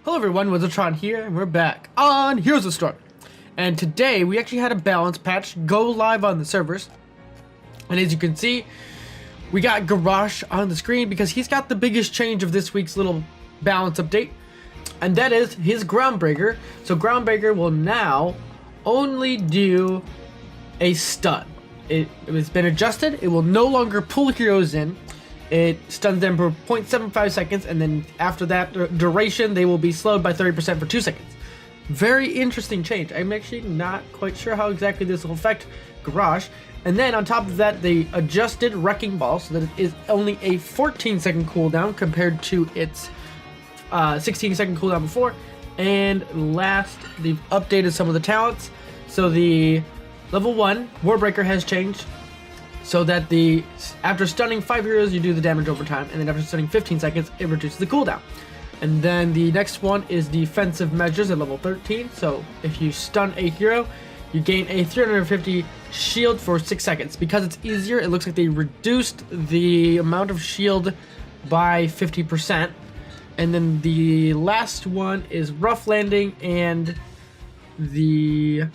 Hello everyone, Wenzeltron here, and we're back on Heroes of Storm. And today, we actually had a balance patch go live on the servers. And as you can see, we got Garrosh on the screen because he's got the biggest change of this week's little balance update. And that is his Groundbreaker. So Groundbreaker will now only do a stun. It has been adjusted, it will no longer pull heroes in. It stuns them for 0.75 seconds, and then after that duration, they will be slowed by 30% for 2 seconds. Very interesting change. I'm actually not quite sure how exactly this will affect Garrosh. And then on top of that, they adjusted Wrecking Ball so that it is only a 14-second cooldown compared to its 16-second cooldown before. And last, they've updated some of the talents. So the level 1 Warbreaker has changed, so that after stunning 5 heroes, you do the damage over time, and then after stunning 15 seconds, it reduces the cooldown. And then the next one is defensive measures at level 13. So if you stun a hero, you gain a 350 shield for 6 seconds. Because it's easier, it looks like they reduced the amount of shield by 50%. And then the last one is rough landing and the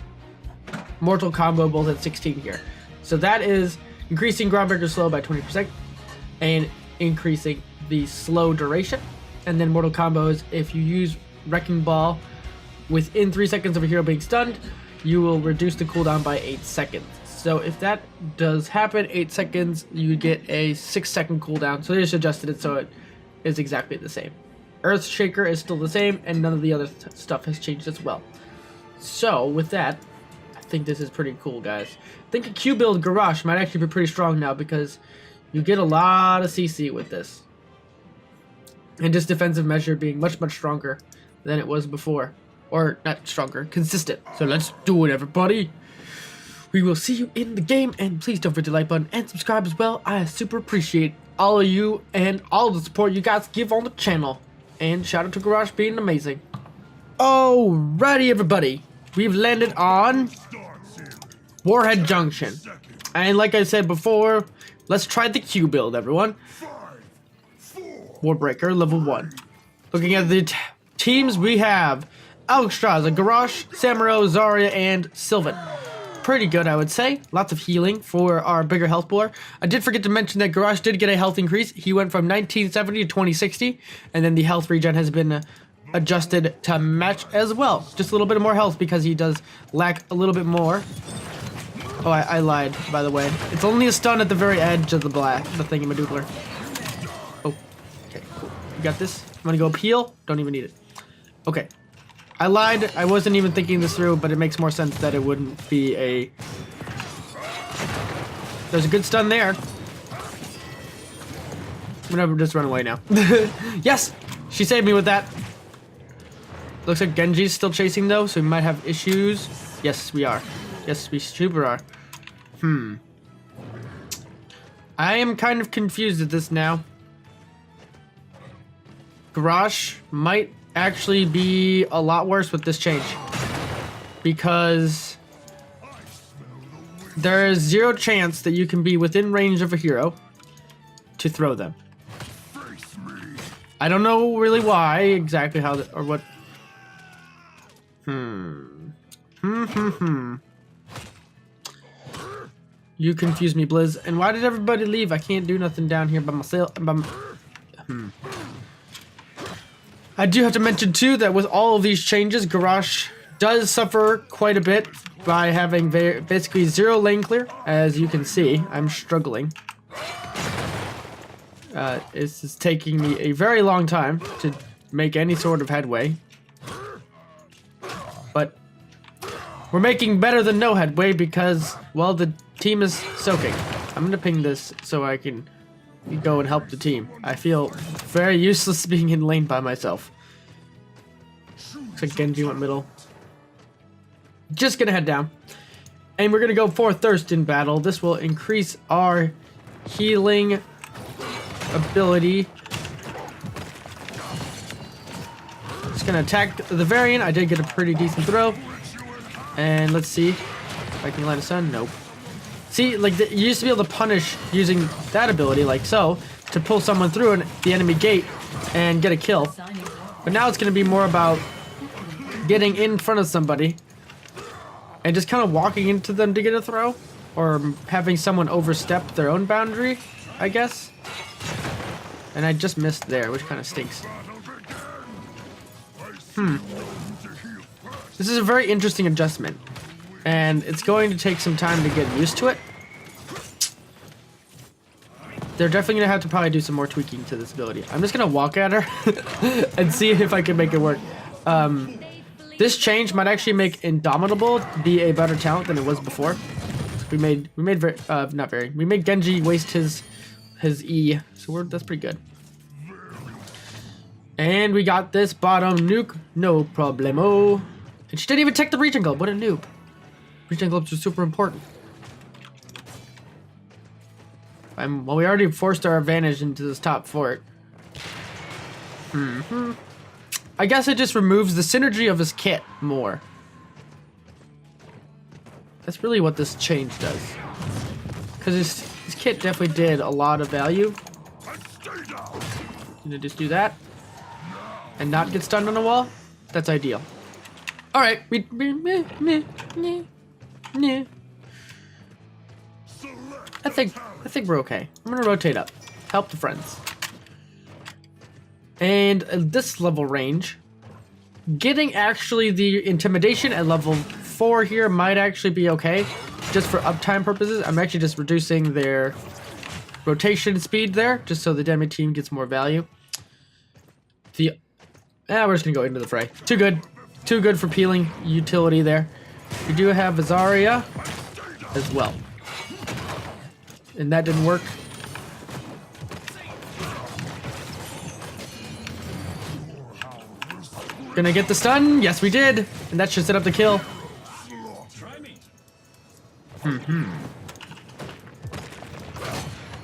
mortal combo, both at 16 here. So that is increasing Groundbreaker slow by 20% and increasing the slow duration. And then mortal combos, if you use Wrecking Ball within 3 seconds of a hero being stunned, you will reduce the cooldown by 8 seconds. So if that does happen, 8 seconds, you get a 6-second cooldown. So they just adjusted it so it is exactly the same. Earthshaker is still the same, and none of the other stuff has changed as well. So with that, I think this is pretty cool, guys. I think a Q build Garrosh might actually be pretty strong now because you get a lot of CC with this. And just defensive measure being much, much stronger than it was before. Or not stronger, consistent. So let's do it, everybody. We will see you in the game, and please don't forget to like button and subscribe as well. I super appreciate all of you and all the support you guys give on the channel. And shout out to Garrosh being amazing. Alrighty, everybody. We've landed on Warhead Junction. And like I said before, let's try the Q build, everyone. Warbreaker, level 1. Looking at the teams, we have Alexstrasza, Garrosh, Samuro, Zarya, and Sylvan. Pretty good, I would say. Lots of healing for our bigger health bore. I did forget to mention that Garrosh did get a health increase. He went from 1970 to 2060, and then the health regen has been adjusted to match as well. Just a little bit more health because he does lack a little bit more. Oh, I lied, by the way. It's only a stun at the very edge of the thingamadoodler. Oh, okay, cool. You got this? I'm gonna go up heal. Don't even need it. Okay. I lied. I wasn't even thinking this through, but it makes more sense that it wouldn't be a... There's a good stun there. I'm gonna just run away now. Yes! She saved me with that. Looks like Genji's still chasing though, so we might have issues. Yes, we are. Yes, we super are. I am kind of confused at this now. Garrosh might actually be a lot worse with this change. Because there is 0 chance that you can be within range of a hero to throw them. I don't know really why, exactly how, or what. You confuse me, Blizz. And why did everybody leave? I can't do nothing down here by myself. I do have to mention too that with all of these changes, Garrosh does suffer quite a bit by having basically 0 lane clear. As you can see, I'm struggling. This is taking me a very long time to make any sort of headway. But we're making better than no headway because, well, the team is soaking. I'm gonna ping this so I can go and help the team. I feel very useless being in lane by myself. Looks like Genji went middle. Just gonna head down. And we're gonna go for Thirst in battle. This will increase our healing ability. Just gonna attack the variant. I did get a pretty decent throw. And let's see if I can land a stun. Nope. See, like, you used to be able to punish using that ability, like so, to pull someone through the enemy gate and get a kill. But now it's going to be more about getting in front of somebody and just kind of walking into them to get a throw, or having someone overstep their own boundary, I guess. And I just missed there, which kind of stinks. This is a very interesting adjustment, and it's going to take some time to get used to it. They're definitely going to have to probably do some more tweaking to this ability. I'm just going to walk at her and see if I can make it work. This change might actually make Indomitable be a better talent than it was before. We made Genji waste his E, so that's pretty good. And we got this bottom nuke, no problemo. And she didn't even take the regen globe. What a noob! Regen globes are super important. Well, we already forced our advantage into this top fort. I guess it just removes the synergy of his kit more. That's really what this change does. Because his kit definitely did a lot of value. Gonna just do that. And not get stunned on the wall. That's ideal. Alright. I think we're okay. I'm gonna rotate up. Help the friends. And at this level range, getting actually the intimidation at level 4 here might actually be okay. Just for uptime purposes. I'm actually just reducing their rotation speed there, just so the enemy team gets more value. We're just gonna go into the fray. Too good. Too good for peeling utility there. We do have Azaria as well. And that didn't work. Gonna get the stun? Yes, we did. And that should set up the kill.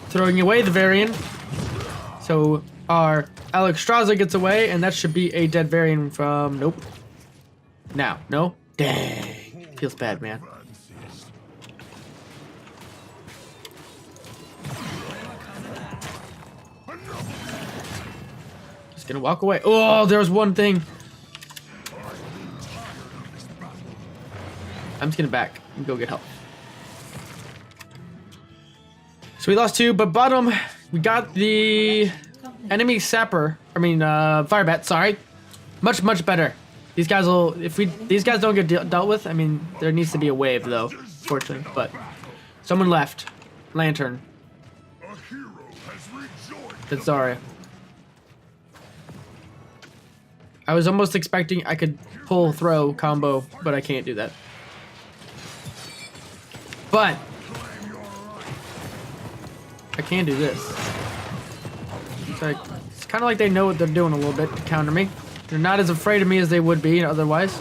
Throwing away the Varian. So our Alexstrasza gets away, and that should be a dead Varian from... Nope. Now. No? Dang. Feels bad, man. Just gonna walk away. Oh, there's one thing. I'm just gonna back and go get help. So we lost 2, but bottom, we got the enemy sapper. I mean, firebat. Sorry, much better. These guys will. These guys don't get dealt with. I mean, there needs to be a wave though, fortunately. But someone left. Lantern. That's Zarya. I was almost expecting I could pull throw combo, but I can't do that. But I can do this. It's kind of like they know what they're doing a little bit to counter me. They're not as afraid of me as they would be otherwise.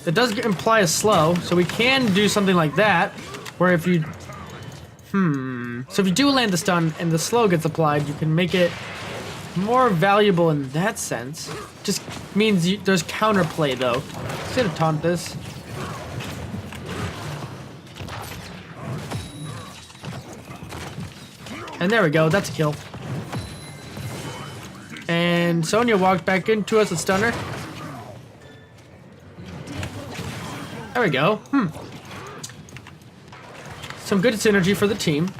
It does imply a slow, so we can do something like that, where if you... So if you do land the stun and the slow gets applied, you can make it more valuable in that sense. Just means there's counterplay, though. Just gonna taunt this. And there we go, that's a kill. And Sonya walked back into us, a stunner. There we go. Some good synergy for the team.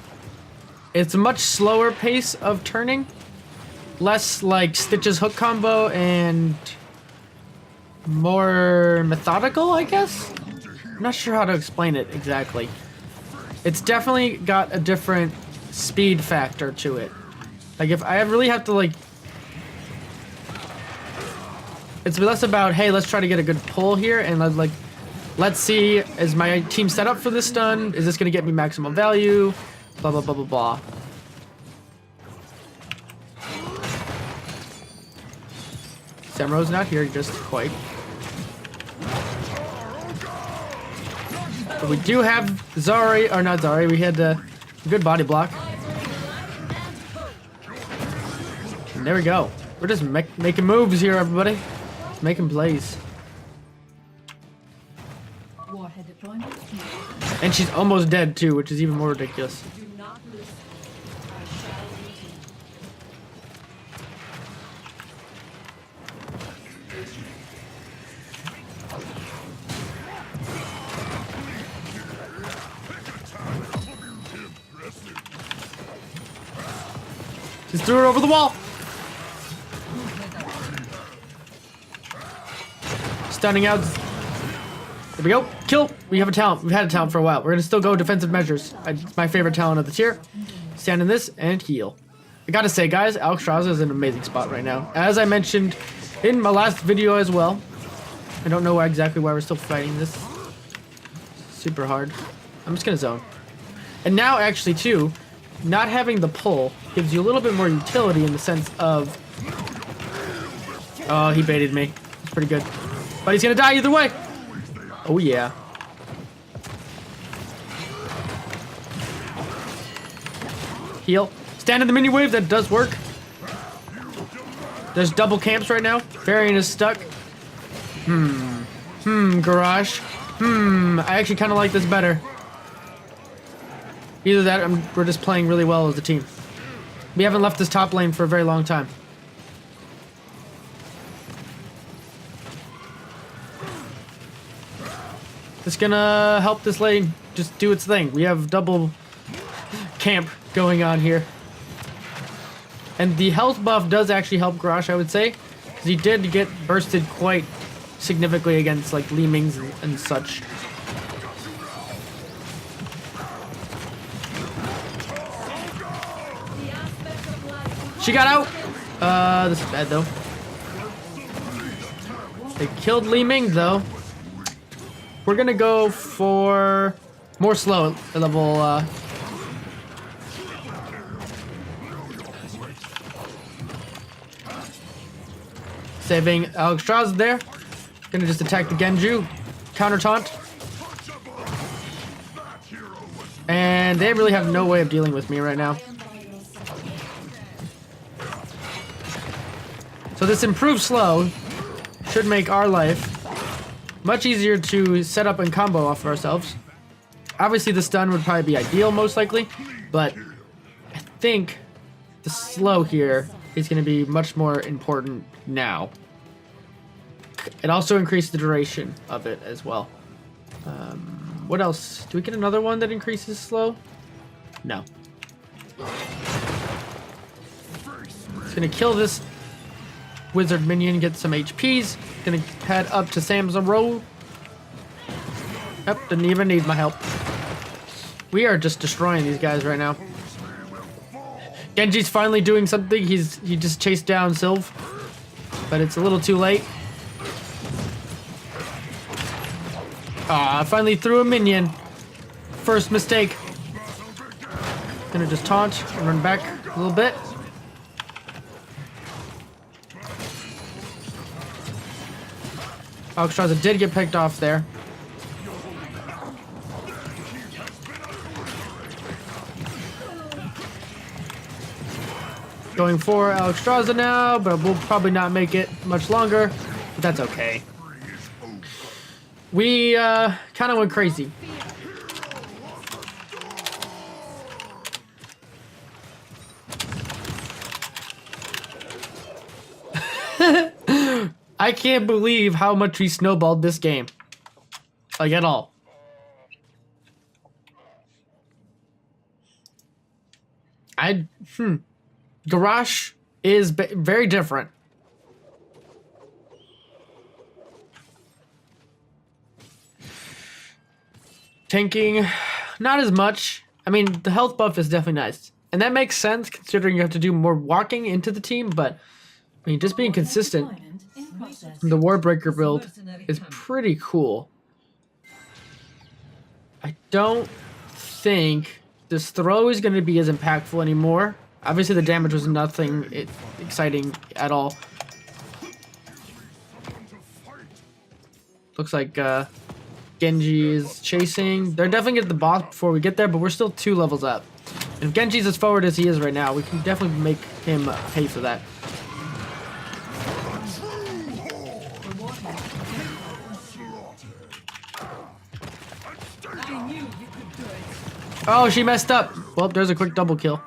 It's a much slower pace of turning. Less like Stitch's hook combo and more methodical, I guess? I'm not sure how to explain it exactly. It's definitely got a different speed factor to it. Like if I really have to like... It's less about, hey, let's try to get a good pull here and like... Let's see, is my team set up for this stun? Is this gonna get me maximum value? Blah, blah, blah, blah, blah. Samro's not here just quite. But we do have Zari, or not Zari, we had a good body block. And there we go. We're just making moves here, everybody. Just making plays. And she's almost dead too, which is even more ridiculous. Just threw it over the wall. Stunning out. There we go. Kill. We have a talent. We've had a talent for a while. We're going to still go defensive measures. It's my favorite talent of the tier. Stand in this and heal. I got to say, guys, Alexstrasza is in an amazing spot right now. As I mentioned in my last video as well. I don't know exactly why we're still fighting this. Super hard. I'm just going to zone. And now, actually, too, not having the pull gives you a little bit more utility in the sense of... Oh, he baited me. It's pretty good. But he's going to die either way. Oh, yeah. Heal. Stand in the mini wave. That does work. There's double camps right now. Varian is stuck. Garrosh. I actually kind of like this better. Either that or we're just playing really well as a team. We haven't left this top lane for a very long time. It's gonna help this lane just do its thing. We have double camp going on here. And the health buff does actually help Garrosh, I would say. Because he did get bursted quite significantly against like Li Mings and such. She got out! This is bad though. They killed Li Ming though. We're gonna go for more slow level, saving Alexstrasza there. Gonna just attack the Genju. Counter taunt. And they really have no way of dealing with me right now. So this improved slow should make our life much easier to set up and combo off of ourselves. Obviously the stun would probably be ideal most likely, but I think the slow here is going to be much more important now. It also increased the duration of it as well. What else? Do we get another one that increases slow? No. It's going to kill this wizard minion, get some HPs. Gonna head up to Sam's row. Yep, didn't even need my help. We are just destroying these guys right now. Genji's finally doing something. He just chased down Sylve, but it's a little too late. I finally threw a minion. First mistake. Gonna just taunt and run back a little bit. Alexstrasza did get picked off there. Going for Alexstrasza now, but we'll probably not make it much longer. But that's okay. We kind of went crazy. I can't believe how much we snowballed this game. Like, at all. Garrosh is very different. Tanking, not as much. I mean, the health buff is definitely nice. And that makes sense considering you have to do more walking into the team, but I mean, just being consistent, the Warbreaker build is pretty cool. I don't think this throw is going to be as impactful anymore. Obviously, the damage was nothing exciting at all. Looks like Genji is chasing. They're definitely get the boss before we get there, but we're still 2 levels up. If Genji's as forward as he is right now, we can definitely make him pay for that. Oh, she messed up. Well, there's a quick double kill.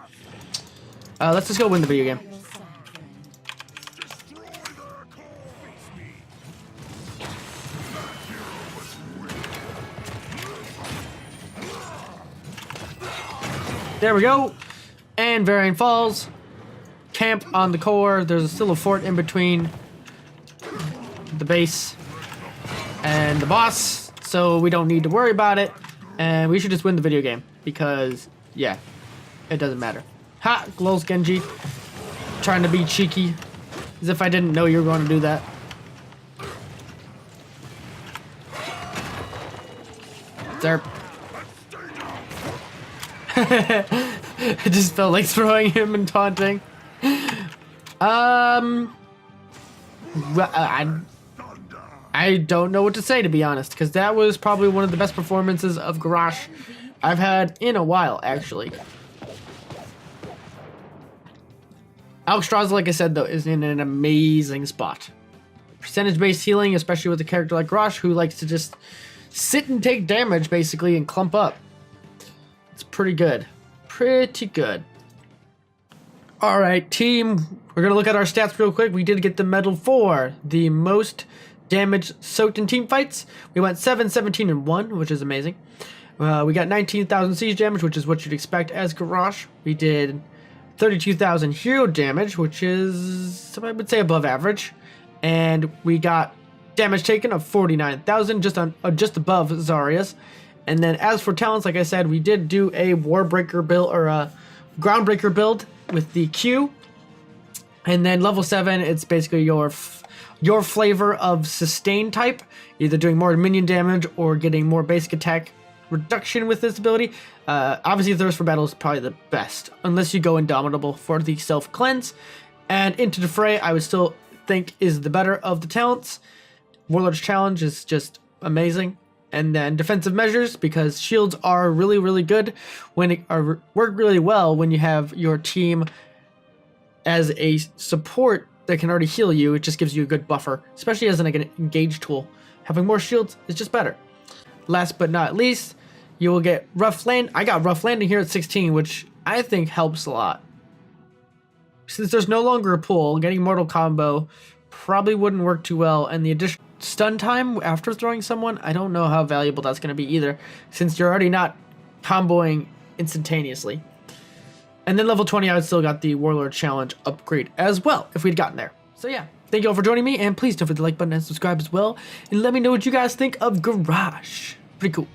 Let's just go win the video game. There we go. And Varian falls. Camp on the core. There's still a fort in between the base and the boss, so we don't need to worry about it. And we should just win the video game because, yeah, it doesn't matter. Ha! Glows Genji. Trying to be cheeky. As if I didn't know you were going to do that. Derp. It just felt like throwing him and taunting. I don't know what to say, to be honest, because that was probably one of the best performances of Garrosh I've had in a while, actually. Alexstrasza, like I said, though, is in an amazing spot. Percentage-based healing, especially with a character like Garrosh, who likes to just sit and take damage, basically, and clump up. It's pretty good. Pretty good. Alright, team. We're going to look at our stats real quick. We did get the medal for the most damage soaked in team fights. We went 7, 17, and 1, which is amazing. We got 19,000 siege damage, which is what you'd expect as Garrosh. We did 32,000 hero damage, which is, I would say, above average. And we got damage taken of 49,000, just above Zarya's. And then as for talents, like I said, we did do a Warbreaker build, or a Groundbreaker build with the Q. And then level 7, it's basically your flavor of sustain type, either doing more minion damage or getting more basic attack reduction with this ability. Obviously, Thirst for Battle is probably the best, unless you go Indomitable for the self-cleanse. And Into the Fray, I would still think is the better of the talents. Warlord's Challenge is just amazing. And then defensive measures, because shields are really, really good work really well when you have your team as a support that can already heal you. It just gives you a good buffer, especially as an engage tool. Having more shields is just better. Last but not least, you will get rough land. I got rough landing here at 16, which I think helps a lot. Since there's no longer a pool, getting mortal combo probably wouldn't work too well, and the additional stun time after throwing someone, I don't know how valuable that's going to be either, since you're already not comboing instantaneously. And then level 20, I would still got the Warlord Challenge upgrade as well, if we'd gotten there. So yeah, thank you all for joining me, and please don't forget the like button and subscribe as well, and let me know what you guys think of Garrosh. Pretty cool.